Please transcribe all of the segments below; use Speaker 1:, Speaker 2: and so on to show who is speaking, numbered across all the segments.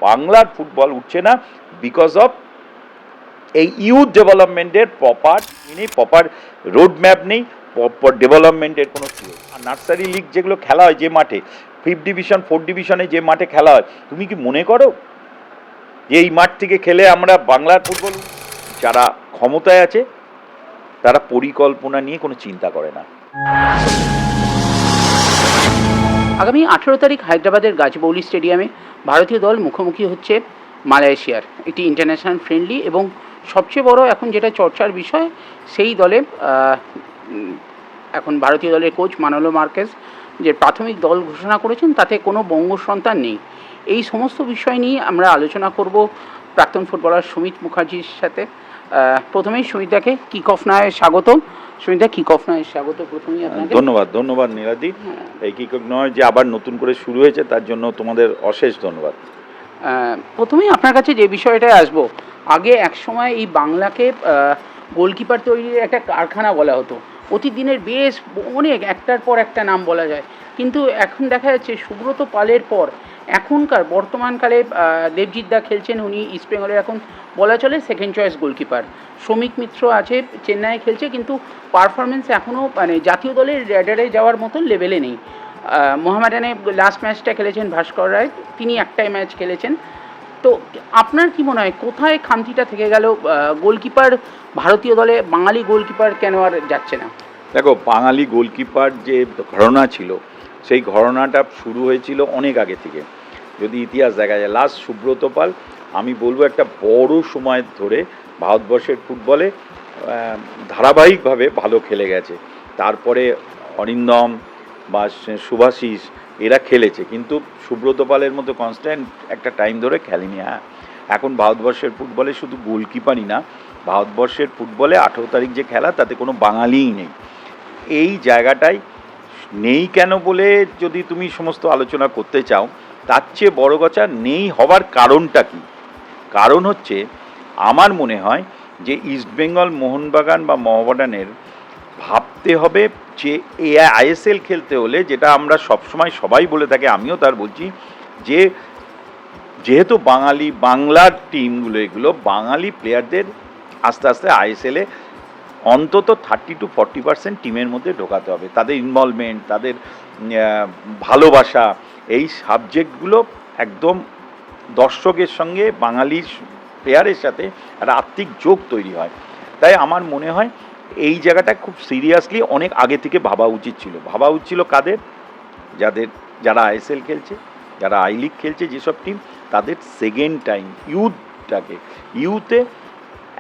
Speaker 1: বাংলার ফুটবল উঠছে না বিকজ অফ এই ইউথ ডেভেলপমেন্টের প্রপার রোড ম্যাপ নেই, প্রপার ডেভেলপমেন্টের কোনো ছিল। আর নার্সারি লিগ যেগুলো খেলা হয় যে মাঠে, 5th ডিভিশন 4th ডিভিশনে যে মাঠে খেলা হয়, তুমি কি মনে করো যে এই মাঠ থেকে খেলে আমরা বাংলার ফুটবল? যারা ক্ষমতায় আছে তারা পরিকল্পনা নিয়ে কোনো চিন্তা করে না।
Speaker 2: আগামী 18 তারিখ হায়দ্রাবাদের গাজীবৌলি স্টেডিয়ামে ভারতীয় দল মুখোমুখি হচ্ছে মালয়েশিয়ার, একটি ইন্টারন্যাশনাল ফ্রেন্ডলি এবং সবচেয়ে বড় এখন যেটা চর্চার বিষয়, সেই দলে এখন ভারতীয় দলের কোচ মানোলো মার্কেস যে প্রাথমিক দল ঘোষণা করেছেন তাতে কোনো বঙ্গ সন্তান নেই। এই সমস্ত বিষয় নিয়ে আমরা আলোচনা করব প্রাক্তন ফুটবলার সুমিত মুখার্জির সাথে। প্রথমেই সুমিতদাকে কিক অফ নয় স্বাগত। সুমিতদা, কিক অফ নয় স্বাগত প্রথমেই আপনাকে।
Speaker 1: ধন্যবাদ নীলাদি। এই কিক অফ নয় যে আবার নতুন করে শুরু হয়েছে তার জন্য তোমাদের অশেষ ধন্যবাদ।
Speaker 2: প্রথমেই আপনার কাছে যে বিষয়টায় আসবো, আগে একসময় এই বাংলাকে গোলকিপার তৈরির একটা কারখানা বলা হতো, প্রতিদিনের বেশ অনেক একটার পর একটা নাম বলা যায়, কিন্তু এখন দেখা যাচ্ছে সুব্রত পালের পর এখনকার বর্তমানকালে দেবজিৎ দা খেলছেন, উনি ইস্টবেঙ্গলের এখন বলা চলে সেকেন্ড চয়েস গোলকিপার। শ্রমিক মিত্র আছে, চেন্নাইয়ে খেলছে, কিন্তু পারফরমেন্স এখনও মানে জাতীয় দলের র্যাডারে যাওয়ার মতো লেভেলে নেই। মোহামেডানে লাস্ট ম্যাচটা খেলেছেন ভাস্কর রায়, তিনি একটাই ম্যাচ খেলেছেন। তো আপনার কি মনে হয় কোথায় খামতিটা থেকে গেল? গোলকিপার ভারতীয় দলে বাঙালি গোলকিপার কেন আর যাচ্ছে না?
Speaker 1: দেখো, বাঙালি গোলকিপার যে ঘটনা ছিল, সেই ঘটনাটা শুরু হয়েছিল অনেক আগে থেকে। যদি ইতিহাস দেখা যায়, লাস্ট সুব্রত পাল আমি বলবো একটা বড় সময় ধরে ভারতবর্ষের ফুটবলে ধারাবাহিকভাবে ভালো খেলে গেছে। তারপরে অরিন্দম বা শুভাশিস এরা খেলেছে, কিন্তু সুব্রত পালের মতো কনস্ট্যান্ট একটা টাইম ধরে খেলেনি। হ্যাঁ, এখন ভারতবর্ষের ফুটবলে শুধু গোলকিপারই না, ভারতবর্ষের ফুটবলে 18 তারিখ যে খেলা তাতে কোনো বাঙালিই নেই। এই জায়গাটাই নেই কেন বলে যদি তুমি সমস্ত আলোচনা করতে চাও, তার চেয়ে বড় কথা নেই হওয়ার কারণটা কি? কারণ হচ্ছে আমার মনে হয় যে ইস্টবেঙ্গল, মোহনবাগান বা মোহামেডানের ভাবতে হবে যে আইএসএল খেলতে হলে, যেটা আমরা সবসময় সবাই বলে থাকি, আমিও তার বলছি, যে যেহেতু বাংলার টিমগুলো এগুলো বাঙালি প্লেয়ারদের আস্তে আস্তে আইএসএলে অন্তত 30 to 40% টিমের মধ্যে ঢোকাতে হবে। তাদের ইনভলভমেন্ট, তাদের ভালোবাসা, এই সাবজেক্টগুলো একদম দর্শকের সঙ্গে বাঙালি প্লেয়ারের সাথে একটা আত্মিক যোগ তৈরি হয়। তাই আমার মনে হয় এই জায়গাটা খুব সিরিয়াসলি অনেক আগে থেকে ভাবা উচিত ছিল। কাদের? যারা আইএসএল খেলছে, যারা আই লিগ খেলছে, যেসব টিম, তাদের সেকেন্ড টাইম ইউথে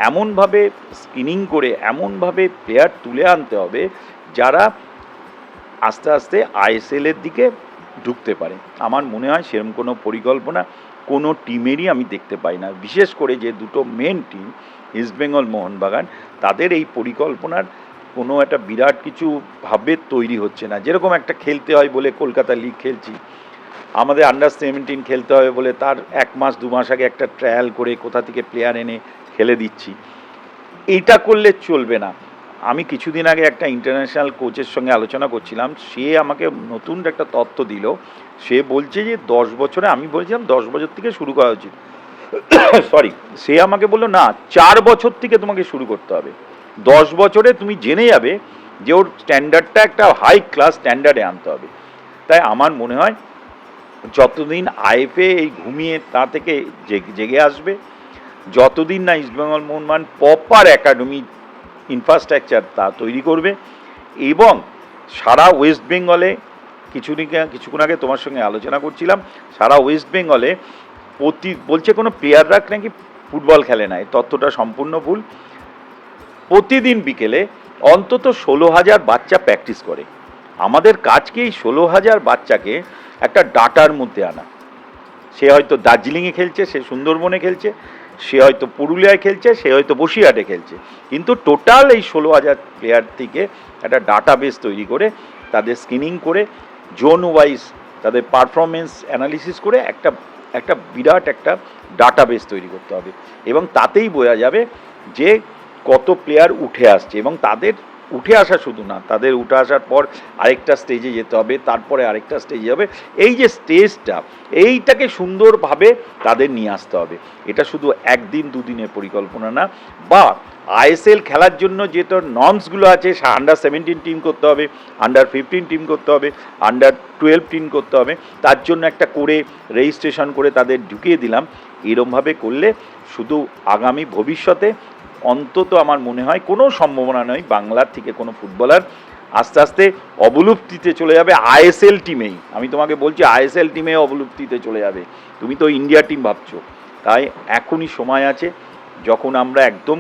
Speaker 1: এমনভাবে স্ক্রিনিং করে এমনভাবে প্লেয়ার তুলে আনতে হবে যারা আস্তে আস্তে আইএসএলের দিকে ঢুকতে পারে। আমার মনে হয় সেরকম কোনো পরিকল্পনা কোনো টিমেরই আমি দেখতে পাই না, বিশেষ করে যে দুটো মেন টিম ইস্টবেঙ্গল, মোহনবাগান, তাদের এই পরিকল্পনার কোনো একটা বিরাট কিছু ভাবে তৈরি হচ্ছে না। যেরকম একটা খেলতে হয় বলে কলকাতা লিগ খেলছি, আমাদের আন্ডার-17 খেলতে হবে বলে তার 1 মাস 2 মাস আগে একটা ট্রায়াল করে কোথা থেকে প্লেয়ার এনে খেলে দিচ্ছি, এইটা করলে চলবে না। আমি কিছুদিন আগে একটা ইন্টারন্যাশনাল কোচের সঙ্গে আলোচনা করছিলাম, সে আমাকে নতুন একটা তথ্য দিল। সে বলছে যে 10 বছরে, আমি বলছিলাম 10 বছর থেকে শুরু করা উচিত, সে আমাকে বললো না, 4 বছর থেকে তোমাকে শুরু করতে হবে। 10 বছরে তুমি জেনে যাবে যে ওর স্ট্যান্ডার্ডটা একটা হাই ক্লাস স্ট্যান্ডার্ডে আনতে হবে। তাই আমার মনে হয় যতদিন আইএফএ এই ঘুমিয়ে তা থেকে জেগে আসবে, যতদিন না East Bengal Mohun Bagan proper academy infrastructure তা তৈরি করবে, এবং সারা ওয়েস্ট বেঙ্গলে, কিছুক্ষণ আগে তোমার সঙ্গে আলোচনা করছিলাম, সারা ওয়েস্ট বেঙ্গলে বলছে কোনো প্লেয়াররা নাকি ফুটবল খেলে না, এই তথ্যটা সম্পূর্ণ ভুল। প্রতিদিন বিকেলে অন্তত 16,000 বাচ্চা প্র্যাকটিস করে। আমাদের কাজকে এই 16,000 বাচ্চাকে একটা ডাটার মধ্যে আনা। সে হয়তো দার্জিলিংয়ে খেলছে, সে সুন্দরবনে খেলছে, সে হয়তো পুরুলিয়ায় খেলছে, সে হয়তো বসিরহাটে খেলছে, কিন্তু টোটাল এই 16,000 প্লেয়ার থেকে একটা ডাটাবেস তৈরি করে, তাদের স্ক্রিনিং করে, জোন ওয়াইজ তাদের পারফরমেন্স অ্যানালিসিস করে একটা বিরাট একটা ডাটাবেস তৈরি করতে হবে, এবং তাতেই বোঝা যাবে যে কত প্লেয়ার উঠে আসছে এবং তাদের উঠে আসা শুধু না, তাদের উঠে আসার পর আরেকটা স্টেজে যেতে হবে, তারপরে আরেকটা স্টেজে যাবে। এই যে স্টেজটা, এইটাকে সুন্দরভাবে তাদের নিয়ে আসতে হবে। এটা শুধু একদিন দুদিনের পরিকল্পনা না, বা আইএসএল খেলার জন্য যে তোর নর্মসগুলো আছে, আন্ডার 17 টিম করতে হবে, আন্ডার 15 টিম করতে হবে, আন্ডার 12 টিম করতে হবে, তার জন্য একটা করে রেজিস্ট্রেশন করে তাদের ঢুকিয়ে দিলাম। এরমভাবে করলে শুধু আগামী ভবিষ্যতে অন্তত আমার মনে হয় কোনো সম্ভাবনা নয় বাংলার থেকে কোনো ফুটবলার আস্তে আস্তে অবলুপ্তিতে চলে যাবে আইএসএল টিমেই। আমি তোমাকে বলছি আইএসএল টিমে অবলুপ্তিতে চলে যাবে। তুমি তো ইন্ডিয়া টিম ভাবছো। তাই এখনই সময় আছে, যখন আমরা একদম,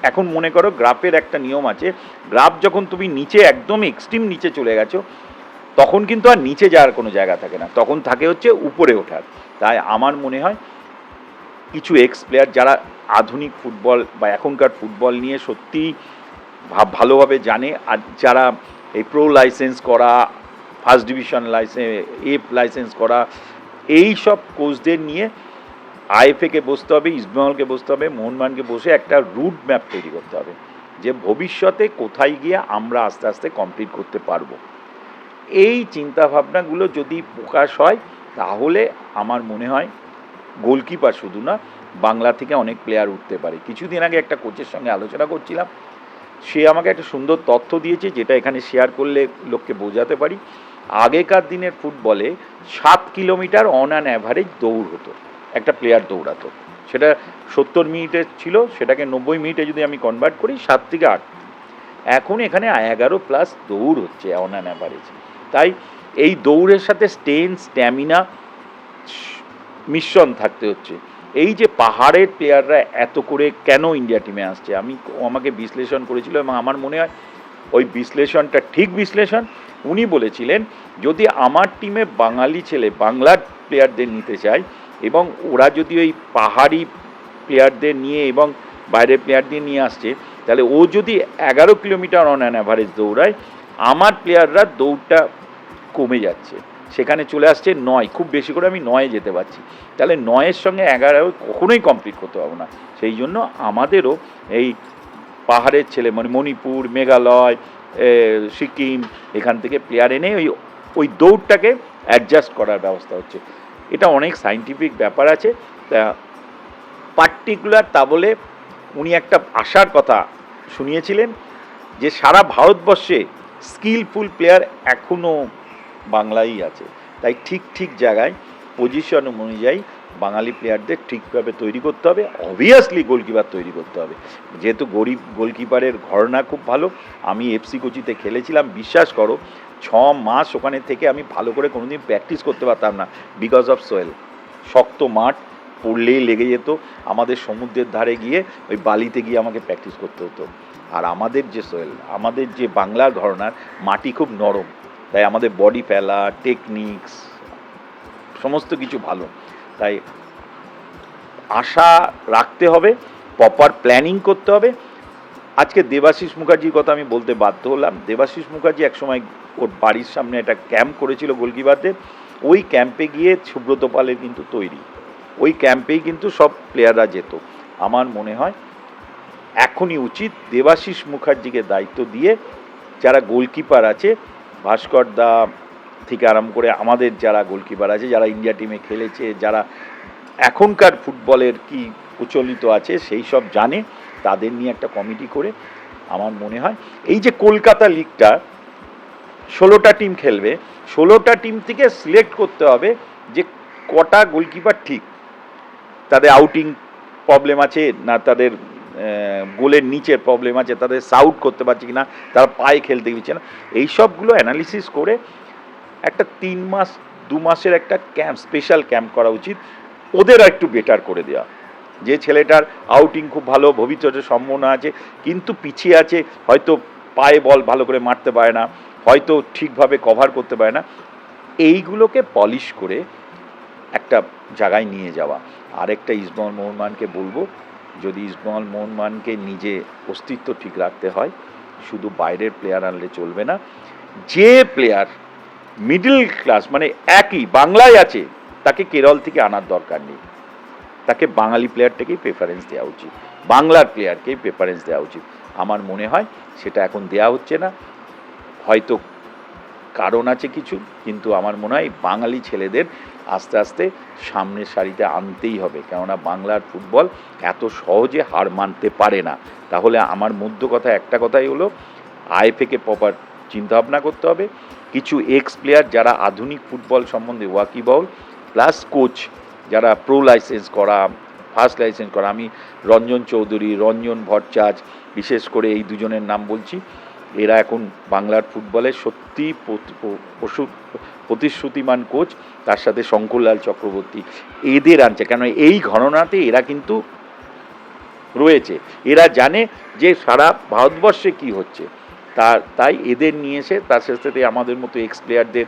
Speaker 1: এখন মনে করো গ্রাফের একটা নিয়ম আছে, গ্রাফ যখন তুমি নিচে একদম এক্সট্রিম নিচে চলে গেছো, তখন কিন্তু আর নিচে যাওয়ার কোনো জায়গা থাকে না, তখন থাকে হচ্ছে উপরে ওঠার। তাই আমার মনে হয় কিছু এক্স প্লেয়ার যারা আধুনিক ফুটবল বা এখনকার ফুটবল নিয়ে সত্যি ভালোভাবে জানে, আর যারা এই প্রো লাইসেন্স করা, first division licence, F licence করা, এই সব কোচদের নিয়ে আইএফএকে বসতে হবে, ইস্টবেঙ্গলকে বসতে হবে, মোহনবাগানকে বসে একটা রুট ম্যাপ তৈরি করতে হবে যে ভবিষ্যতে কোথায় গিয়ে আমরা আস্তে আস্তে কমপ্লিট করতে পারবো। এই চিন্তাভাবনাগুলো যদি প্রকাশ হয়, তাহলে আমার মনে হয় গোলকিপার শুধু না, বাংলা থেকে অনেক প্লেয়ার উঠতে পারে। কিছুদিন আগে একটা কোচের সঙ্গে আলোচনা করছিলাম, সে আমাকে একটা সুন্দর তথ্য দিয়েছে, যেটা এখানে শেয়ার করলে লোককে বোঝাতে পারি। আগেকার দিনের ফুটবলে 7 কিলোমিটার অন অ্যান অ্যাভারেজ দৌড় হতো, একটা প্লেয়ার দৌড়াতো। সেটা 70 মিনিটের ছিল, সেটাকে 90 মিনিটে যদি আমি কনভার্ট করি 7 থেকে 8। এখন এখানে 11+ দৌড় হচ্ছে অন অ্যান অ্যাভারেজ। তাই এই দৌড়ের সাথে স্ট্যামিনা মিশ্রণ থাকতে হচ্ছে। এই যে পাহাড়ের প্লেয়াররা এত করে কেন ইন্ডিয়া টিমে আসছে, আমাকে বিশ্লেষণ করেছিল এবং আমার মনে হয় ওই বিশ্লেষণটা ঠিক বিশ্লেষণ। উনি বলেছিলেন, যদি আমার টিমে বাঙালি ছেলে, বাংলার প্লেয়ারদের নিতে চায়, এবং ওরা যদি ওই পাহাড়ি প্লেয়ারদের নিয়ে এবং বাইরের প্লেয়ারদের নিয়ে আসছে, তাহলে ও যদি 11 কিলোমিটার অন অ্যান অ্যাভারেজ দৌড়ায়, আমার প্লেয়াররা দৌড়টা কমে যাচ্ছে, সেখানে চলে আসছে 9, খুব বেশি করে আমি 9-এ যেতে পারছি। তাহলে 9-এর সঙ্গে 11 কখনোই কমপ্লিট করতে পারবো না। সেই জন্য আমাদেরও এই পাহাড়ের ছেলে, মানে মণিপুর, মেঘালয়, সিকিম, এখান থেকে প্লেয়ার এনে ওই দৌড়টাকে অ্যাডজাস্ট করার ব্যবস্থা হচ্ছে। এটা অনেক সায়েন্টিফিক ব্যাপার আছে। তা পার্টিকুলার তা বলে উনি একটা আশার কথা শুনিয়েছিলেন যে সারা ভারতবর্ষে স্কিলফুল প্লেয়ার এখনও বাংলাই আছে। তাই ঠিক ঠিক জায়গায় পজিশন অনুযায়ী বাঙালি প্লেয়ারদের ঠিকভাবে তৈরি করতে হবে। অবভিয়াসলি গোলকিপার তৈরি করতে হবে, যেহেতু গরিব গোলকিপারের ঘরনা খুব ভালো। আমি এফসি কোচিতে খেলেছিলাম, বিশ্বাস করো 6 মাস ওখানে থেকে আমি ভালো করে কোনোদিন প্র্যাকটিস করতে পারতাম না, বিকজ অফ সোয়েল। শক্ত মাঠ, পড়লেই লেগে যেত। আমাদের সমুদ্রের ধারে গিয়ে ওই বালিতে গিয়ে আমাকে প্র্যাকটিস করতে হতো। আর আমাদের যে সোয়েল, আমাদের যে বাংলার ঘরনার মাটি খুব নরম, তাই আমাদের বডি ফেলা, টেকনিক্স সমস্ত কিছু ভালো। তাই আশা রাখতে হবে, প্রপার প্ল্যানিং করতে হবে। আজকে দেবাশিস মুখার্জির কথা আমি বলতে বাধ্য হলাম। দেবাশিস মুখার্জি একসময় ওর বাড়ির সামনে একটা ক্যাম্প করেছিল গোলকিপারদের। ওই ক্যাম্পে গিয়ে সুব্রত পালের কিন্তু তৈরি, ওই ক্যাম্পেই কিন্তু সব প্লেয়াররা যেত। আমার মনে হয় এখনই উচিত দেবাশিস মুখার্জিকে দায়িত্ব দিয়ে যারা গোলকিপার আছে, ভাস্কর দা থেকে আরম্ভ করে আমাদের যারা গোলকিপার আছে, যারা ইন্ডিয়া টিমে খেলেছে, যারা এখনকার ফুটবলের কি প্রচলিত আছে সেই সব জানে, তাদের নিয়ে একটা কমিটি করে আমার মনে হয় এই যে কলকাতা লিগটা 16টা টিম খেলবে, 16টা টিম থেকে সিলেক্ট করতে হবে যে কটা গোলকিপার ঠিক, তাদের আউটিং প্রবলেম আছে না, তাদের গোলের নিচের প্রবলেম আছে, তাদের সাউট করতে পারছে কি না, তারা পায়ে খেলতে দিচ্ছে না, এই সবগুলো অ্যানালিসিস করে একটা 3 মাস 2 মাসের একটা ক্যাম্প, স্পেশাল ক্যাম্প করা উচিত। ওদের একটু বেটার করে দেওয়া, যে ছেলেটার আউটিং খুব ভালো, ভবিষ্যতের সম্ভাবনা আছে, কিন্তু পিছিয়ে আছে, হয়তো পায়ে বল ভালো করে মারতে পারে না, হয়তো ঠিকভাবে কভার করতে পারে না, এইগুলোকে পলিশ করে একটা জায়গায় নিয়ে যাওয়া। আরেকটা ইস্টবেঙ্গল মোহনবাগানকে বলবো, যদি ইস্টবেঙ্গল মোহনবাগানকে নিজে অস্তিত্ব ঠিক রাখতে হয়, শুধু বাইরের প্লেয়ার আনলে চলবে না। যে প্লেয়ার মিডল ক্লাস, মানে একই বাংলায় আছে, তাকে কেরল থেকে আনার দরকার নেই, তাকে বাঙালি প্লেয়ারটাকেই প্রেফারেন্স দেওয়া উচিত, বাংলার প্লেয়ারকেই প্রেফারেন্স দেওয়া উচিত। আমার মনে হয় সেটা এখন দেয়া হচ্ছে না, হয়তো কারণ আছে কিছু, কিন্তু আমার মনে হয় বাঙালি ছেলেদের আস্তে আস্তে সামনের সারিতে আনতেই হবে, কেননা বাংলার ফুটবল এত সহজে হার মানতে পারে না। তাহলে আমার মধ্য কথা একটা কথাই হলো, আইএফএকে প্রপার চিন্তাভাবনা করতে হবে, কিছু এক্স প্লেয়ার যারা আধুনিক ফুটবল সম্বন্ধে ওয়াকিবহল, প্লাস কোচ যারা প্রো লাইসেন্স করা, ফার্স্ট লাইসেন্স করা, আমি রঞ্জন চৌধুরী, রঞ্জন ভট্টাচার্য, বিশেষ করে এই দুজনের নাম বলছি, এরা এখন বাংলার ফুটবলে সত্যি প্রতিশ্রুতিমান কোচ, তার সাথে শঙ্করলাল চক্রবর্তী, এদের আনছে। কেন এই ঘটনাতে এরা কিন্তু রয়েছে, এরা জানে যে সারা ভারতবর্ষে কি হচ্ছে, তাই এদের নিয়ে এসে তার সাথে আমাদের মতো এক্স প্লেয়ারদের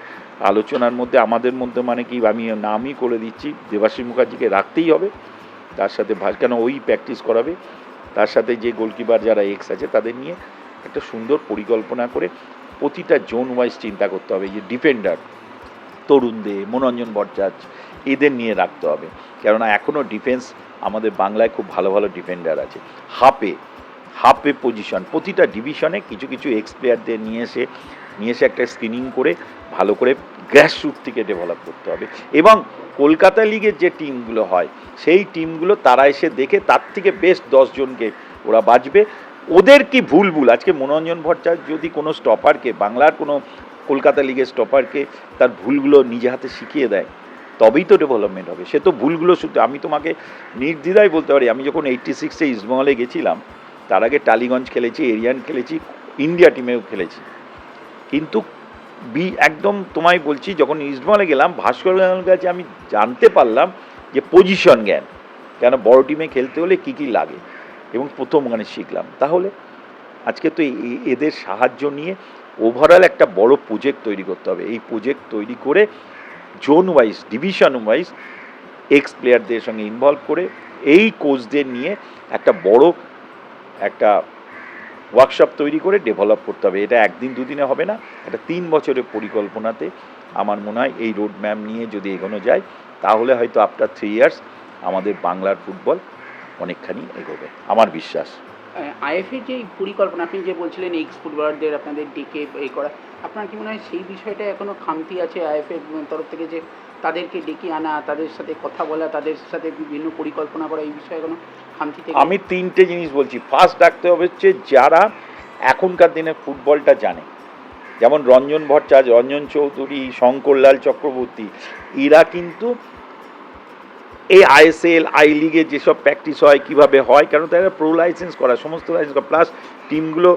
Speaker 1: আলোচনার মধ্যে, আমাদের মধ্যে মানে কি, আমি নামই করে দিচ্ছি, দেবাশিস মুখার্জিকে রাখতেই হবে, তার সাথে কেন ওই প্র্যাকটিস করাবে, তার সাথে যে গোলকিপার যারা এক্স আছে তাদের নিয়ে একটা সুন্দর পরিকল্পনা করে প্রতিটা জোন ওয়াইজ চিন্তা করতে হবে। যে ডিফেন্ডার তরুণ দে, মনোরঞ্জন ভট্টাচার্য, এদের নিয়ে রাখতে হবে, কেননা এখনও ডিফেন্স আমাদের বাংলায় খুব ভালো ভালো ডিফেন্ডার আছে। হাফে পজিশন প্রতিটা ডিভিশনে কিছু কিছু এক্স প্লেয়ারদের নিয়ে এসে একটা স্ক্রিনিং করে ভালো করে গ্রাসরুট থেকে ডেভেলপ করতে হবে। এবং কলকাতা লিগের যে টিমগুলো হয় সেই টিমগুলো তারা এসে দেখে তার থেকে বেস্ট 10 জনকে ওরা বাঁচবে। ওদের কি ভুল আজকে মনোরঞ্জন ভট্টাচার্য যদি কোনো স্টপারকে, বাংলার কোনো কলকাতা লিগের স্টপারকে তার ভুলগুলো নিজে হাতে শিখিয়ে দেয়, তবেই তো ডেভেলপমেন্ট হবে। সে তো ভুলগুলো শুধু, আমি তোমাকে নির্দ্বিধায় বলতে পারি, আমি যখন 86-এ ইস্টবেঙ্গলে গেছিলাম, তার আগে টালিগঞ্জ খেলেছি, এরিয়ান খেলেছি, ইন্ডিয়া টিমেও খেলেছি, কিন্তু একদম তোমায় বলছি, যখন ইস্টবেঙ্গলে গেলাম, ভাস্কর কাছে আমি জানতে পারলাম যে পজিশন জ্ঞান, কেন বড় টিমে খেলতে হলে কী কী লাগে, এবং প্রথম গানে শিখলাম। তাহলে আজকে তো এদের সাহায্য নিয়ে ওভারঅল একটা বড় প্রজেক্ট তৈরি করতে হবে। এই প্রজেক্ট তৈরি করে zone wise, division wise x প্লেয়ারদের সঙ্গে ইনভলভ করে এই কোচদের নিয়ে একটা বড় একটা ওয়ার্কশপ তৈরি করে ডেভেলপ করতে হবে। এটা একদিন দুদিনে হবে না, এটা 3 বছরের পরিকল্পনাতে আমার মনে হয় এই রোড ম্যাপ নিয়ে যদি এগোনো যায়, তাহলে হয়তো আফটার 3 ইয়ার্স আমাদের বাংলার ফুটবল অনেকখানি এগোবে, আমার বিশ্বাস।
Speaker 2: আইএফএর যে পরিকল্পনা আপনি যে বলছিলেন এক্স ফুটবলারদের আপনাদের ডেকে করা, আপনার কি মনে হয় সেই বিষয়টা এখনও খামতি আছে আইএফএর তরফ থেকে, যে তাদেরকে ডেকে আনা, তাদের সাথে কথা বলা, তাদের সাথে বিভিন্ন পরিকল্পনা করা, এই বিষয়ে এখনো খামতি থেকে?
Speaker 1: আমি 3টে জিনিস বলছি। ফার্স্ট ডাকতে হবে হচ্ছে যারা এখনকার দিনে ফুটবলটা জানে, যেমন রঞ্জন ভট্টাচার্য, রঞ্জন চৌধুরী, শঙ্করলাল চক্রবর্তী, এরা কিন্তু এই আইএসএল, আই লিগে যেসব প্র্যাকটিস হয় কীভাবে হয়, কারণ তারা প্রো লাইসেন্স করা, সমস্ত লাইসেন্স করা, প্লাস টিমগুলো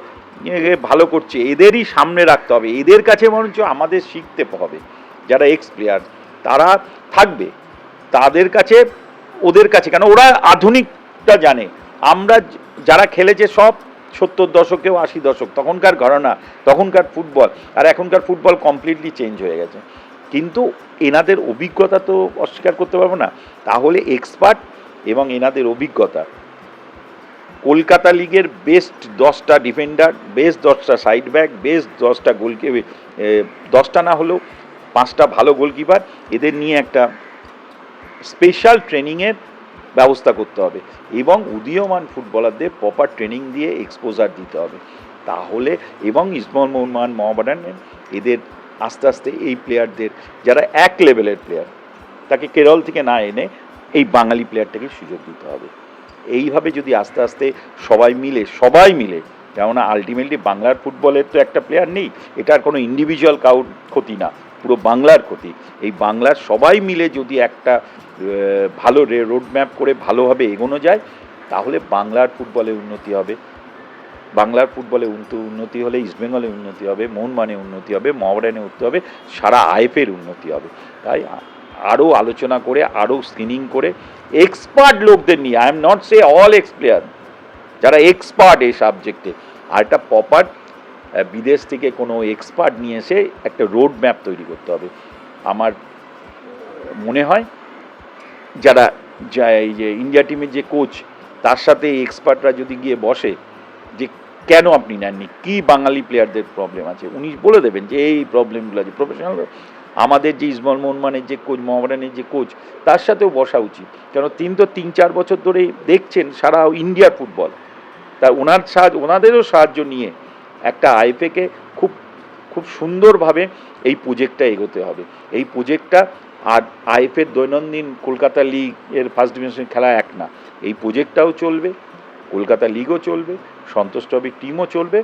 Speaker 1: ভালো করছে, এদেরই সামনে রাখতে হবে। এদের কাছে বরঞ্চ আমাদের শিখতে হবে। যারা এক্স প্লেয়ার তারা থাকবে, তাদের কাছে, ওদের কাছে, কেন ওরা আধুনিকটা জানে। আমরা যারা খেলেছে সব 70 দশকেও 80 দশক, তখনকার ঘরানা, তখনকার ফুটবল, আর এখনকার ফুটবল কমপ্লিটলি চেঞ্জ হয়ে গেছে, কিন্তু এনাদের অভিজ্ঞতা তো অস্বীকার করতে পারবো না। তাহলে এক্সপার্ট এবং এনাদের অভিজ্ঞতা, কলকাতা লিগের বেস্ট 10টা ডিফেন্ডার, বেস্ট 10টা সাইড ব্যাক, বেস্ট 10টা গোলকিপার, 10টা না হলেও 5টা ভালো গোলকিপার, এদের নিয়ে একটা স্পেশাল ট্রেনিংয়ের ব্যবস্থা করতে হবে, এবং উদীয়মান ফুটবলারদের প্রপার ট্রেনিং দিয়ে এক্সপোজার দিতে হবে। তাহলে, এবং ইস্টবেঙ্গল, মোহনবাগান, মহামেডান, এদের আস্তে আস্তে এই প্লেয়ারদের যারা এক লেভেলের প্লেয়ার, তাকে কেরল থেকে না এনে এই বাঙালি প্লেয়ারটাকে সুযোগ দিতে হবে। এইভাবে যদি আস্তে আস্তে সবাই মিলে, কেননা আলটিমেটলি বাংলার ফুটবলের তো একটা প্লেয়ার নেই, এটার কোনো ইন্ডিভিজুয়াল কাউর ক্ষতি না, পুরো বাংলার ক্ষতি। এই বাংলার সবাই মিলে যদি একটা ভালো রোড ম্যাপ করে ভালোভাবে এগোনো যায়, তাহলে বাংলার ফুটবলে উন্নতি হবে। বাংলার ফুটবলে উন্নতি হলে ইস্টবেঙ্গলে উন্নতি হবে, মোহনবাগানে উন্নতি হবে, মহামেডানে উন্নতি হবে, সারা আইএফএর উন্নতি হবে। তাই আরও আলোচনা করে, আরও স্ক্রিনিং করে, এক্সপার্ট লোকদের নিয়ে, I am not say all x player, যারা এক্সপার্ট এই সাবজেক্টে, আর একটা প্রপার বিদেশ থেকে কোনো এক্সপার্ট নিয়ে এসে একটা রোড ম্যাপ তৈরি করতে হবে। আমার মনে হয় যারা এই যে ইন্ডিয়া টিমের যে কোচ, তার সাথে এক্সপার্টরা যদি গিয়ে বসে, যে কেন আপনি নেননি, কী বাঙালি প্লেয়ারদের প্রবলেম আছে, উনি বলে দেবেন যে এই প্রবলেমগুলো আছে। প্রফেশনাল আমাদের যে ইস্টবেঙ্গল, মোহনবাগানের যে কোচ, মহামেডানের যে কোচ, তার সাথেও বসা উচিত, কেন তিনি তো 3-4 বছর ধরে দেখছেন সারা ইন্ডিয়ার ফুটবল, তা ওনাদেরও সাহায্য নিয়ে একটা আইএফএকে খুব খুব সুন্দরভাবে এই প্রজেক্টটা এগোতে হবে। এই প্রজেক্টটা আর আইএফএর দৈনন্দিন কলকাতা লিগ এর ফার্স্ট ডিভিশন খেলা এক না, এই প্রজেক্টটাও চলবে, কলকাতা লিগও চলবে, সন্তোষ ট্রফির টিমও চলবে।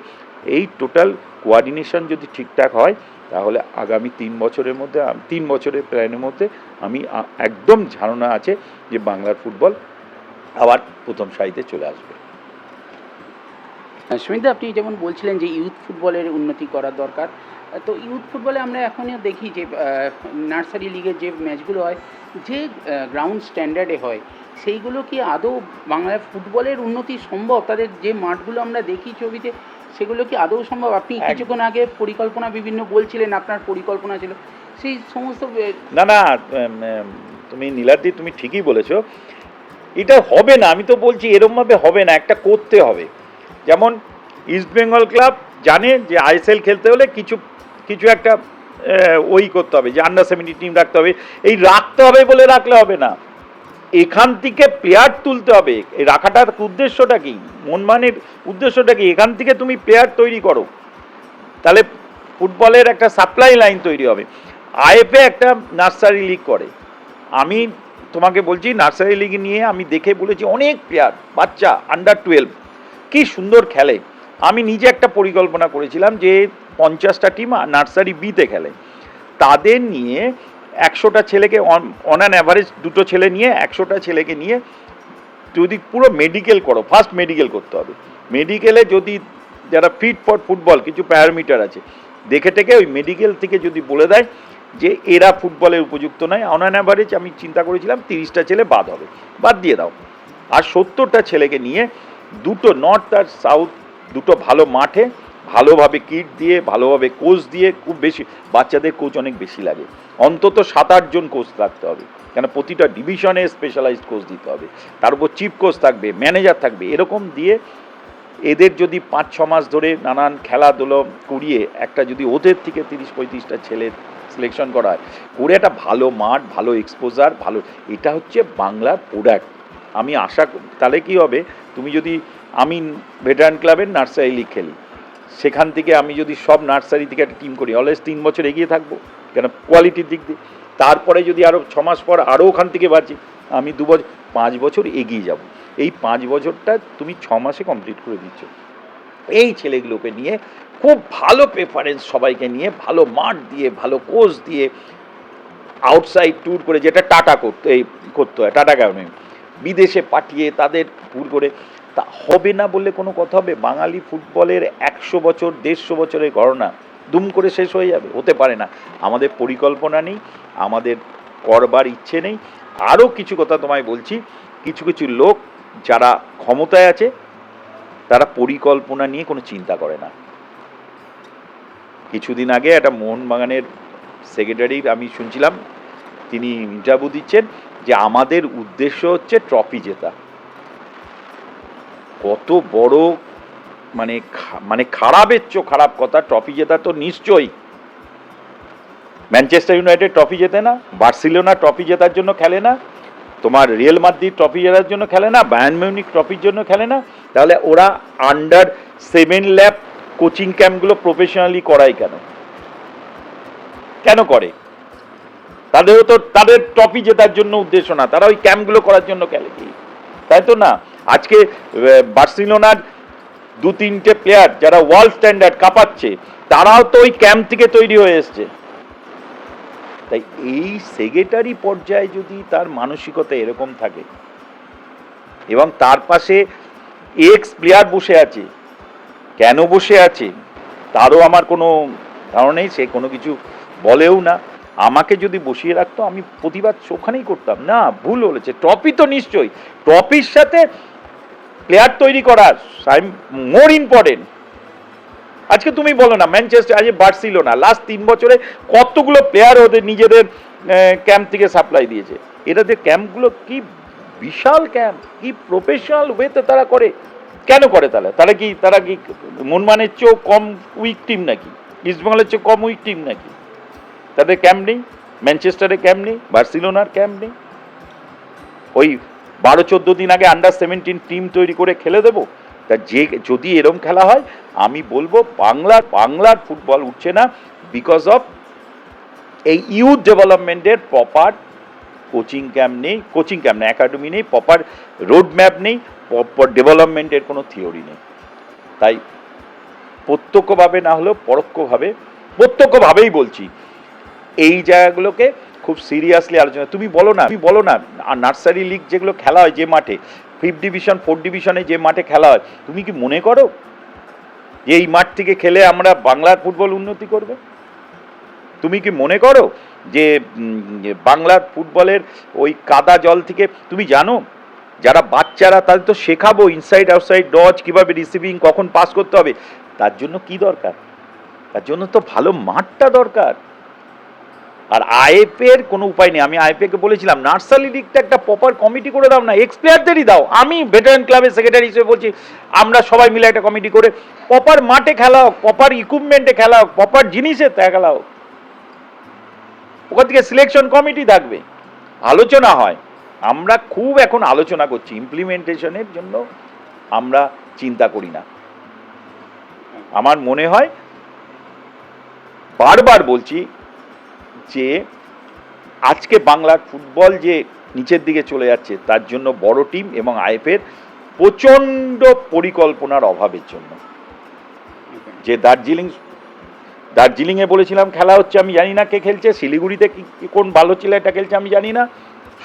Speaker 1: এই টোটাল কোয়ার্ডিনেশন যদি ঠিকঠাক হয় তাহলে আগামী 3 বছরের মধ্যে 3 বছরের প্ল্যানের মধ্যে আমি একদম ধারণা আছে যে বাংলার ফুটবল আবার প্রথম সারিতে চলে আসবে।
Speaker 2: সুমিত, আপনি যেমন বলছিলেন যে ইউথ ফুটবলের উন্নতি করার দরকার, তো ইউথ ফুটবলে আমরা এখনও দেখি যে নার্সারি লিগের যে ম্যাচগুলো হয়, যে গ্রাউন্ড স্ট্যান্ডার্ডে হয়, সেইগুলো কি আদৌ বাংলার ফুটবলের উন্নতি সম্ভব? তাদের যে মাঠগুলো আমরা দেখি ছবিতে, সেগুলো কি আদৌ সম্ভব? আপনি কিছুক্ষণ আগে পরিকল্পনা বিভিন্ন বলছিলেন, আপনার পরিকল্পনা ছিল সেই সমস্ত।
Speaker 1: না, তুমি নীলাদ্রি, তুমি ঠিকই বলেছো, এটা হবে না। আমি তো বলছি এরমভাবে হবে না, একটা করতে হবে। যেমন ইস্টবেঙ্গল ক্লাব জানে যে আইএসএল খেলতে হলে কিছু কিছু একটা ওই করতে হবে, যে আন্ডার 17 টিম রাখতে হবে। এই রাখতে হবে বলে রাখলে হবে না, এখান থেকে প্লেয়ার তুলতে হবে। এই রাখাটার উদ্দেশ্যটা কি, মোহনবাগানের উদ্দেশ্যটা কি? এখান থেকে তুমি প্লেয়ার তৈরি করো, তাহলে ফুটবলের একটা সাপ্লাই লাইন তৈরি হবে। আইএফএ একটা নার্সারি লিগ করে, আমি তোমাকে বলছি নার্সারি লিগ নিয়ে আমি দেখে বলেছি, অনেক প্লেয়ার বাচ্চা আন্ডার 12 কি সুন্দর খেলে। আমি নিজে একটা পরিকল্পনা করেছিলাম যে 50টা টিম নার্সারি বিতে খেলে, তাদের নিয়ে 100টা ছেলেকে অন অ্যান অ্যাভারেজ 2টো ছেলে নিয়ে 100টা ছেলেকে নিয়ে যদি পুরো মেডিকেল করো, ফার্স্ট মেডিকেল করতে হবে। মেডিকেলে যদি যারা ফিট ফর ফুটবল কিছু প্যারামিটার আছে, দেখে টেকে ওই মেডিকেল থেকে যদি বলে দেয় যে এরা ফুটবলের উপযুক্ত নয়, অন অ্যান অ্যাভারেজ আমি চিন্তা করেছিলাম 30টা ছেলে বাদ হবে, বাদ দিয়ে দাও। আর 70টা ছেলেকে নিয়ে দুটো নর্থ আর সাউথ, দুটো ভালো মাঠে ভালোভাবে কিট দিয়ে, ভালোভাবে কোচ দিয়ে, খুব বেশি বাচ্চাদের কোচ অনেক বেশি লাগে, অন্তত 7-8 জন কোচ থাকতে হবে, কেন প্রতিটা ডিভিশনে স্পেশালাইজড কোচ দিতে হবে, তার উপর চিফ কোচ থাকবে, ম্যানেজার থাকবে। এরকম দিয়ে এদের যদি 5-6 মাস ধরে নানান খেলাধুলো করিয়ে একটা যদি ওদের থেকে 30-35টা ছেলে সিলেকশন করা হয়, করে একটা ভালো মাঠ, ভালো এক্সপোজার, ভালো, এটা হচ্ছে বাংলার প্রোডাক্ট। আমি আশা, তাহলে কি হবে, তুমি যদি, আমি ভেটারান ক্লাবের নার্সারি লিগ খেলি, সেখান থেকে আমি যদি সব নার্সারি থেকে একটা টিম করি, অলওয়েজ 3 বছর এগিয়ে থাকবো, কেন কোয়ালিটির দিক দিয়ে। তারপরে যদি আরও 6 মাস পর আরও ওখান থেকে বাঁচি, আমি 2 বছর, 5 বছর এগিয়ে যাব। এই 5 বছরটা তুমি 6 মাসে কমপ্লিট করে দিচ্ছ। এই ছেলেগুলোকে নিয়ে খুব ভালো প্রেফারেন্স, সবাইকে নিয়ে ভালো মাঠ দিয়ে, ভালো কোচ দিয়ে, আউটসাইড ট্যুর করে, যেটা টাটা করতে হয়, টাটা গভর্নমেন্ট বিদেশে পাঠিয়ে তাদের ট্যুর করে, তা হবে না বললে কোনো কথা হবে? বাঙালি ফুটবলের 100 বছর 150 বছরের গণনা দুম করে শেষ হয়ে যাবে? হতে পারে না। আমাদের পরিকল্পনা নেই, আমাদের করবার ইচ্ছে নেই। আরও কিছু কথা তোমায় বলছি, কিছু কিছু লোক যারা ক্ষমতায় আছে তারা পরিকল্পনা নিয়ে কোনো চিন্তা করে না। কিছুদিন আগে একটা মোহনবাগানের সেক্রেটারি আমি শুনছিলাম, তিনি ইন্টারভিউ দিচ্ছেন যে আমাদের উদ্দেশ্য হচ্ছে ট্রফি জেতা। কত বড় মানে খারাপের চো খারাপ কথা, ট্রফি জেতা তো নিশ্চয়ই। ম্যানচেস্টার ইউনাইটেড ট্রফি জেতে না, বার্সেলোনা ট্রফি জেতার জন্য খেলে না, তোমার রিয়াল মাদ্রিদ ট্রফি জেতার জন্য খেলে না, বায়ার্ন মিউনিখ ট্রফির জন্য খেলে না, তাহলে ওরা আন্ডার 7 ল্যাব কোচিং ক্যাম্পগুলো প্রফেশনালি করায় কেন? কেন করে? তাদেরও তো তাদের ট্রফি জেতার জন্য উদ্দেশ্য না, তারা ওই ক্যাম্পগুলো করার জন্য খেলে কি? তাই তো না? আজকে বার্সেলোনার 2-3টে প্লেয়ার যারা ওয়ার্ল্ড স্ট্যান্ডার্ড কাঁপাচ্ছে, তারাও তো ওই ক্যাম্প থেকে তৈরি হয়ে এসছে। তাই এই সেক্রেটারি পর্যায়ে যদি তার মানসিকতা এরকম থাকে, এবং তার পাশে এক্স প্লেয়ার বসে আছে, কেন বসে আছে তারও আমার কোনো ধারণা নেই, সে কোনো কিছু বলেও না। আমাকে যদি বসিয়ে রাখতো আমি প্রতিবাদ ওখানেই করতাম, না ভুল বলেছে, ট্রফি তো নিশ্চয়ই, ট্রফির সাথে প্লেয়ার তৈরি করা মোর ইম্পর্টেন্ট। আজকে তুমি বলো না, ম্যানচেস্টার, আজ বার্সেলোনা লাস্ট 3 বছরে কতগুলো প্লেয়ার ওদের নিজেদের ক্যাম্প থেকে সাপ্লাই দিয়েছে। এটাদের ক্যাম্পগুলো কি বিশাল ক্যাম্প, কি প্রফেশনাল ওয়েতে তারা করে। কেন করে? তারা কি মোহনবাগানের চেয়েও কম উইক টিম নাকি? ইস্টবেঙ্গলের চেয়ে কম উইক টিম নাকি? তাদের ক্যাম্প নেই? ম্যানচেস্টারের ক্যাম্প নেই? বার্সেলোনার ক্যাম্প নেই? ওই 12-14 দিন আগে আন্ডার 17 টিম তৈরি করে খেলে দেবো? তা যদি এরম খেলা হয় আমি বলবো বাংলার ফুটবল উঠছে না বিকজ অফ এই ইউথ ডেভেলপমেন্টের প্রপার কোচিং ক্যাম্প নেই, একাডেমি নেই, প্রপার রোড ম্যাপ নেই, প্রপার ডেভেলপমেন্টের কোনো থিওরি নেই। তাই প্রত্যক্ষভাবে না হলেও প্রত্যক্ষভাবেই বলছি, এই জায়গাগুলোকে খুব সিরিয়াসলি আলোচনা। তুমি বলো না নার্সারি লিগ যেগুলো খেলা হয় যে মাঠে, 5th ডিভিশন 4th ডিভিশনে যে মাঠে খেলা হয়, তুমি কি মনে করো যে এই মাঠ থেকে খেলে আমরা বাংলার ফুটবল উন্নতি করবে? তুমি কি মনে করো যে বাংলার ফুটবলের ওই কাদা জল থেকে, তুমি জানো যারা বাচ্চারা তাদের তো শেখাবো ইনসাইড আউটসাইড ডজ, কিভাবে রিসিভিং, কখন পাস করতে হবে, তার জন্য কি দরকার? তার জন্য তো ভালো মাঠটা দরকার। আর আইএফএর কোনো উপায় নেই। আমি আইএফএকে বলেছিলাম নার্সারি লিগটা একটা প্রপার কমিটি করে দাও না, এক্স প্লেয়ারদেরই দাও। আমি ভেটারেন ক্লাবের সেক্রেটারি হিসেবে বলছি, আমরা সবাই মিলে একটা কমিটি করে প্রপার মাঠে খেলা হোক, প্রপার ইকুইপমেন্টে খেলা হোক, প্রপার জিনিসে খেলা হোক। ওখান থেকে সিলেকশন কমিটি থাকবে, আলোচনা হয়। আমরা খুব এখন আলোচনা করছি, ইমপ্লিমেন্টেশনের জন্য আমরা চিন্তা করি না। আমার মনে হয়, বারবার বলছি যে আজকে বাংলার ফুটবল যে নিচের দিকে চলে যাচ্ছে তার জন্য বড় টিম এবং আইএফএর প্রচণ্ড পরিকল্পনার অভাবের জন্য। যে দার্জিলিংয়ে বলেছিলাম খেলা হচ্ছে, আমি জানি না কে খেলছে, শিলিগুড়িতে কোন ভালো ছেলেটা খেলছে আমি জানি না,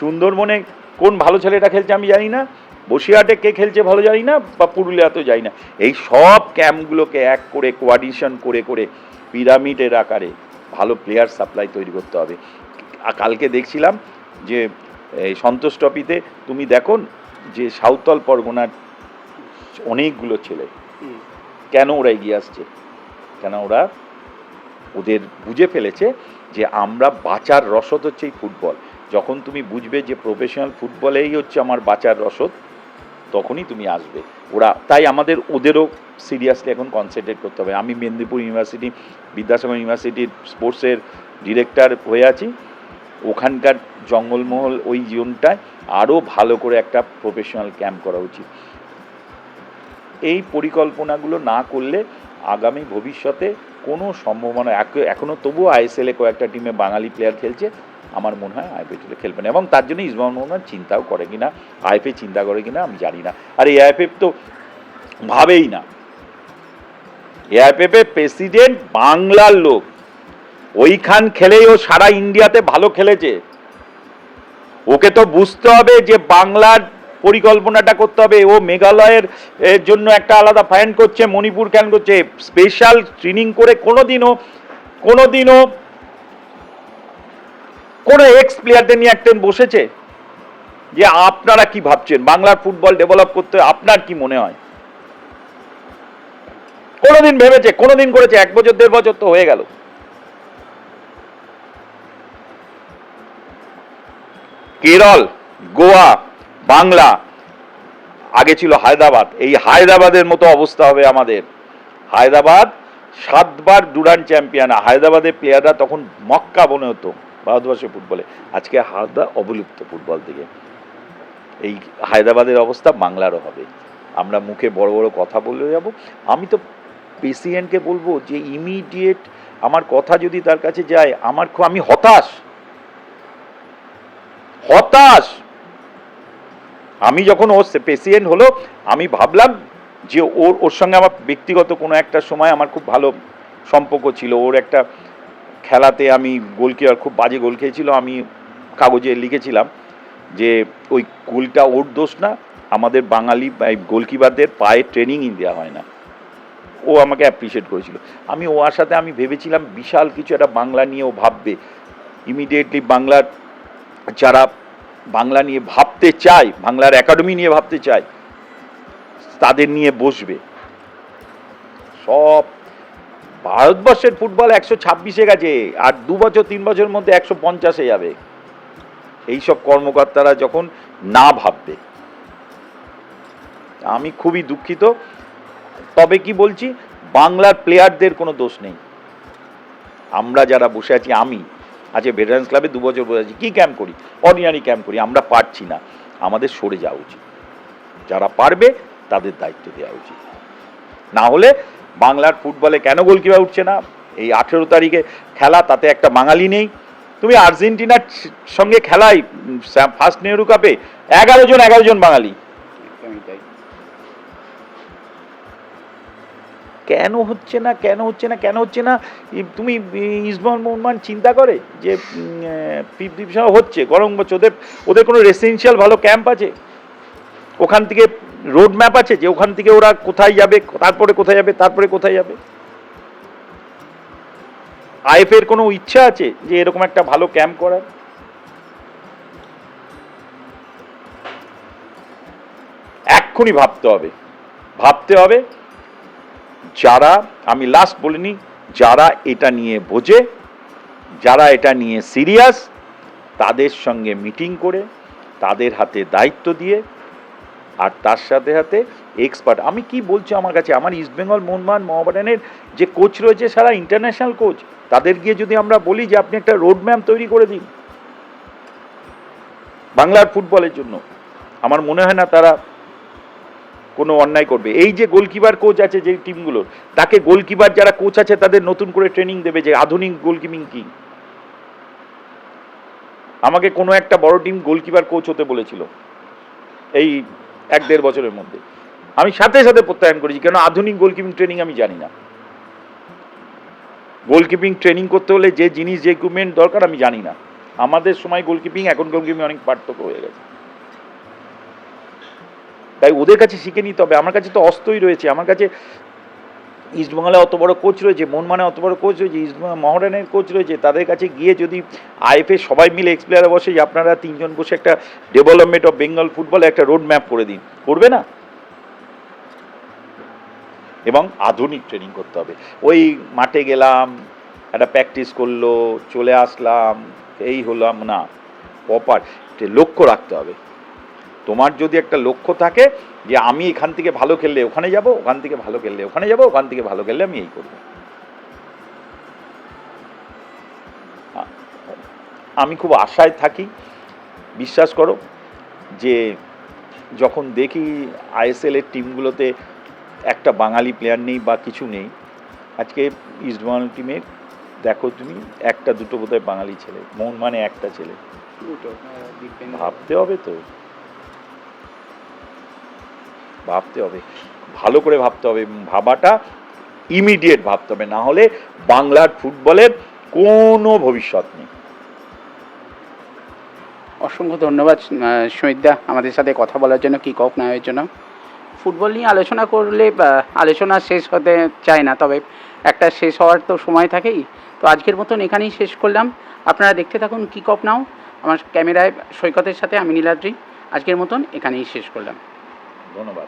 Speaker 1: সুন্দরবনে কোন ভালো ছেলেটা খেলছে আমি জানি না, বসিরহাটে কে খেলছে ভালো জানি না, বা পুরুলিয়াতেও জানি না। এই সব ক্যাম্পগুলোকে এক করে কোয়ার্ডিনেশন করে করে পিরামিডের আকারে ভালো প্লেয়ার সাপ্লাই তৈরি করতে হবে। কালকে দেখছিলাম যে এই সন্তোষ ট্রফিতে তুমি দেখো যে সাঁওতাল পরগনার অনেকগুলো ছেলে, কেন ওরা এগিয়ে আসছে? কেন ওদের বুঝে ফেলেছে যে আমরা বাঁচার রসদ হচ্ছে এই ফুটবল। যখন তুমি বুঝবে যে প্রফেশনাল ফুটবলেই হচ্ছে আমার বাঁচার রসদ, তখনই তুমি আসবে। তাই ওদেরও সিরিয়াসলি এখন কনসেন্ট্রেট করতে হবে। আমি মেদিনীপুর ইউনিভার্সিটি, বিদ্যাসাগর ইউনিভার্সিটির স্পোর্টসের ডিরেক্টর হয়ে আছি। ওখানকার জঙ্গলমহল ওই জোনটায় আরও ভালো করে একটা প্রফেশনাল ক্যাম্প করা উচিত। এই পরিকল্পনাগুলো না করলে আগামী ভবিষ্যতে কোনো সম্ভাবনা, এখনও তবুও আইএসএলে কয়েকটা টিমে বাঙালি প্লেয়ার খেলছে, আমার মনে হয় আইএফএ খেলবে না। এবং তার জন্য ইসমাইল মোহাম্মদ চিন্তাও করে কিনা, আইএফএ চিন্তা করে কিনা আমি জানি না। আর এই আইএফএফ তো ভাবেই না। এআইএফএফের প্রেসিডেন্ট বাংলার লোক, ওইখান খেলেই ও সারা ইন্ডিয়াতে ভালো খেলেছে। ওকে তো বুঝতে হবে যে বাংলার পরিকল্পনাটা করতে হবে। ও মেঘালয়ের জন্য একটা আলাদা ফাইন করছে, মণিপুর ক্যান করছে, স্পেশাল ট্রেনিং করে। কোনোদিনও কোনো এক্স প্লেয়ারদের নিয়ে একদিন বসেছে যে আপনারা কি ভাবছেন বাংলার ফুটবল ডেভেলপ করতে, আপনার কি মনে হয়? কোনোদিন ভেবেছে? কোনোদিন করেছে? 1 বছর 1.5 বছর তো হয়ে গেল। কেরল, গোয়া, বাংলা, আগে ছিল হায়দ্রাবাদ। এই হায়দ্রাবাদের মতো অবস্থা হবে আমাদের। হায়দ্রাবাদ 7 বার ডুরান্ড চ্যাম্পিয়ন। হায়দ্রাবাদের প্লেয়াররা তখন মক্কা মনে হতো ভারতবর্ষের ফুটবলে। আজকে হায়দ্রাবাদ অবলুপ্ত ফুটবল থেকে। এই হায়দ্রাবাদের অবস্থা বাংলারও হবে। আমরা মুখে বড় বড় কথা বলে যাব। আমি তো প্রেসিডেন্টকে বলবো যে ইমিডিয়েট আমার কথা যদি তার কাছে যায়, আমি হতাশ। আমি যখন ওর প্রেসিডেন্ট হলো, আমি ভাবলাম যে ওর সঙ্গে আমার ব্যক্তিগত কোনো একটা সময় আমার খুব ভালো সম্পর্ক ছিল। ওর একটা খেলাতে আমি গোলকিপার, খুব বাজে গোল খেয়েছিল, আমি কাগজে লিখেছিলাম যে ওই গোলটা ওর দোষ না, আমাদের বাঙালি গোলকিপারদের পায়ে ট্রেনিং দেওয়া হয় না। ও আমাকে অ্যাপ্রিসিয়েট করেছিল। ওর সাথে আমি ভেবেছিলাম বিশাল কিছু একটা বাংলা নিয়ে ও ভাববে। ইমিডিয়েটলি বাংলার যারা বাংলা নিয়ে ভাবতে চায়, বাংলার একাডেমি নিয়ে ভাবতে চায়, তাদের নিয়ে বসবে। সব ভারতবর্ষের ফুটবল 126-এ গেছে, আর 2 বছর 3 বছরের মধ্যে 150-এ যাবে। এইসব কর্মকর্তারা যখন না ভাববে, আমি খুবই দুঃখিত। তবে কি বলছি, বাংলার প্লেয়ারদের কোনো দোষ নেই। আমরা যারা বসে আছি, আমি আজকে ভেটারেন্স ক্লাবে 2 বছর বসে আছি, কি ক্যাম্প করি? অর্ডিনারি ক্যাম্প করি। আমরা পারছি না, আমাদের সরে যাওয়া উচিত। যারা পারবে তাদের দায়িত্ব দেওয়া উচিত। না হলে বাংলার ফুটবলে কেন গোলকিপার উঠছে না? এই 18 তারিখে খেলা, তাতে একটা বাঙালি নেই। তুমি আর্জেন্টিনার সঙ্গে খেলাই ফার্স্ট নেহরু কাপে 11 জন বাঙালি।
Speaker 2: একদমই তাই।
Speaker 1: কেন হচ্ছে না, কেন হচ্ছে না, কেন হচ্ছে না? তুমি ইস্টবেঙ্গল মোহনবাগান চিন্তা করে যে পৃথিবী হচ্ছে গরম বছর, ওদের কোনো রেসিডেন্সিয়াল ভালো ক্যাম্প আছে? ওখান থেকে রোড ম্যাপ আছে যে ওখান থেকে ওরা কোথায় যাবে, তারপরে কোথায় যাবে, তারপরে কোথায় যাবে? আইএফের কোনো ইচ্ছা আছে যে এরকম একটা ভালো ক্যাম্প করার? এক্ষুনি ভাবতে হবে যারা, আমি লাস্ট বলিনি, যারা এটা নিয়ে বোঝে, যারা এটা নিয়ে সিরিয়াস, তাদের সঙ্গে মিটিং করে, তাদের হাতে দায়িত্ব দিয়ে, আর তার সাথে সাথে এক্সপার্ট। আমি কি বলছি, আমার কাছে আমার ইস্টবেঙ্গল মোহনবাগানের যে কোচ রয়েছে সারা ইন্টারন্যাশনাল কোচ, তাদের গিয়ে যদি আমরা বলি যে আপনি একটা রোড ম্যাপ তৈরি করে দিন বাংলার ফুটবলের জন্য, আমার মনে হয় না তারা কোনো অন্যায় করবে। এই যে গোলকিপার কোচ আছে যে টিমগুলোর, তাকে গোলকিপার যারা কোচ আছে তাদের নতুন করে ট্রেনিং দেবে যে আধুনিক গোলকিপিং কি। আমাকে কোনো একটা বড় টিম গোলকিপার কোচ হতে বলেছিল এই 1-1.5 বছরের মধ্যে, আমি সাথে সাথে প্রত্যায়ন করেছি, কেন আধুনিক গোলকিপিং ট্রেনিং আমি জানি না। গোলকিপিং ট্রেনিং করতে হলে যে জিনিস, যে ইকুইপমেন্ট দরকার আমি জানি না। আমাদের সময় গোলকিপিং, এখন গোলকিপিং অনেক পার্থক্য হয়ে গেছে। তাই ওদের কাছে শিখে নিতে হবে। আমার কাছে তো অস্তই রয়েছে, আমার কাছে ইস্টবেঙ্গলে অত বড় কোচ রয়েছে, মোহনবাগানে অত বড় কোচ রয়েছে, মোহনবাগানের কোচ রয়েছে, তাদের কাছে গিয়ে যদি আইএফএ সবাই মিলে এক্সপ্লেয়ারে বসে যে আপনারা 3 জন বসে একটা ডেভেলপমেন্ট অফ বেঙ্গল ফুটবলে একটা রোড ম্যাপ করে দিন, করবে না? এবং আধুনিক ট্রেনিং করতে হবে। ওই মাঠে গেলাম, একটা প্র্যাকটিস করলো, চলে আসলাম, এই হলাম না, প্রপার লক্ষ্য রাখতে হবে। তোমার যদি একটা লক্ষ্য থাকে যে আমি এখান থেকে ভালো খেললে ওখানে যাব, ওখান থেকে ভালো খেললে ওখানে যাব, ওখান থেকে ভালো খেললে আমি এই করব। আমি খুব আশায় থাকি, বিশ্বাস করো, যে যখন দেখি আইএসএল এর টিমগুলোতে একটা বাঙালি প্লেয়ার নেই বা কিছু নেই, আজকে ইস্টবেঙ্গল টিমে দেখো তুমি একটা দুটো বোধহয় বাঙালি ছেলে, মোহনবাগানে একটা ছেলে। ভাবতে হবে তো, ভাবতে হবে, ভালো করে ভাবতে হবে, ভাবাটা ইমিডিয়েট ভাবতে হবে, না হলে বাংলার ফুটবলের কোনো ভবিষ্যৎ নেই।
Speaker 2: অসংখ্য ধন্যবাদ সুমিতদা আমাদের সাথে কথা বলার জন্য, কিক অফ নেওয়ার জন্য। ফুটবল নিয়ে আলোচনা করলে আলোচনা শেষ হতে চায় না, তবে একটা শেষ হওয়ার তো সময় থাকেই। তো আজকের মতন এখানেই শেষ করলাম। আপনারা দেখতে থাকুন কিক অফ নাও। আমার ক্যামেরায় সৈকতের সাথে আমি নীলাদ্রি। আজকের মতন এখানেই শেষ করলাম।
Speaker 1: ধন্যবাদ।